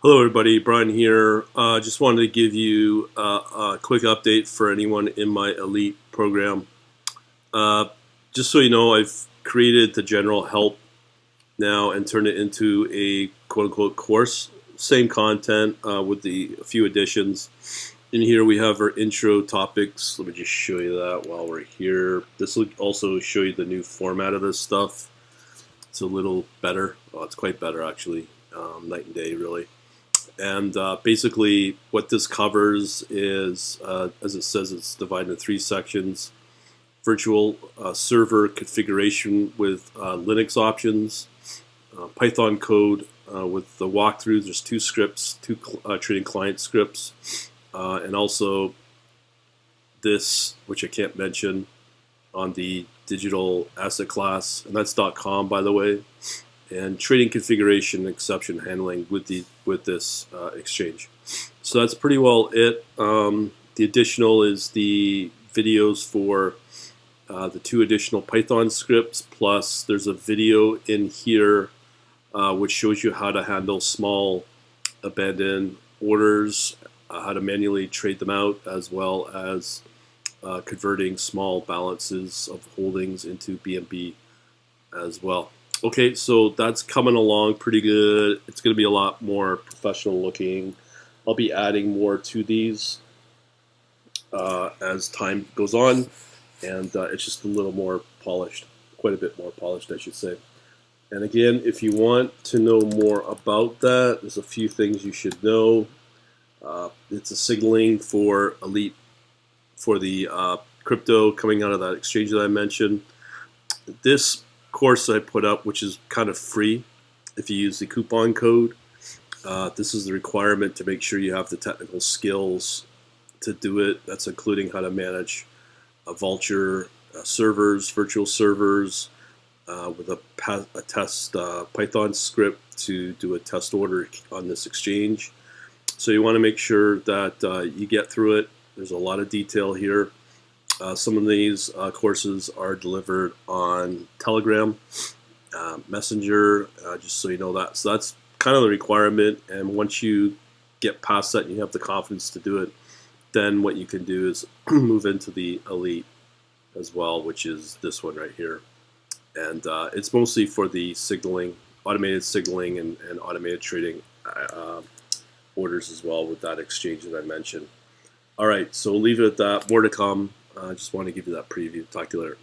Hello everybody, Brian here. Just wanted to give you a quick update for anyone in my Elite program. Just so you know, I've created the general help now and turned it into a quote-unquote course. Same content with a few additions. In here we have our intro topics. Let me just show you that while we're here. This will also show you the new format of this stuff. It's a little better. Oh, it's quite better actually. Night and day really. And basically what this covers is, as it says, it's divided into 3 sections. Virtual server configuration with Linux options, Python code with the walkthroughs. There's 2 scripts, 2 trading client scripts, and also this, which I can't mention, on the digital asset class, and that's .com by the way. And trading configuration, exception handling with this exchange. So that's pretty well it. The additional is the videos for the 2 additional Python scripts, plus there's a video in here which shows you how to handle small abandoned orders, how to manually trade them out, as well as converting small balances of holdings into BNB as well. Okay, so that's coming along pretty good. It's going to be a lot more professional looking. I'll be adding more to these as time goes on, and it's just a little more polished, quite a bit more polished, I should say. And again, if you want to know more about that, there's a few things you should know. It's a signaling for Elite for the crypto coming out of that exchange that I mentioned. This course I put up, which is kind of free if you use the coupon code. This is the requirement to make sure you have the technical skills to do it. That's including how to manage vulture servers, virtual servers, with a test Python script to do a test order on this exchange. So you want to make sure that you get through it. There's a lot of detail here. Some of these courses are delivered on Telegram, Messenger, just so you know that. So that's kind of the requirement, and once you get past that and you have the confidence to do it, then what you can do is move into the Elite as well, which is this one right here. And it's mostly for the signaling, automated signaling and automated trading orders as well with that exchange that I mentioned. All right, so we'll leave it at that. More to come. I just want to give you that preview. Talk to you later.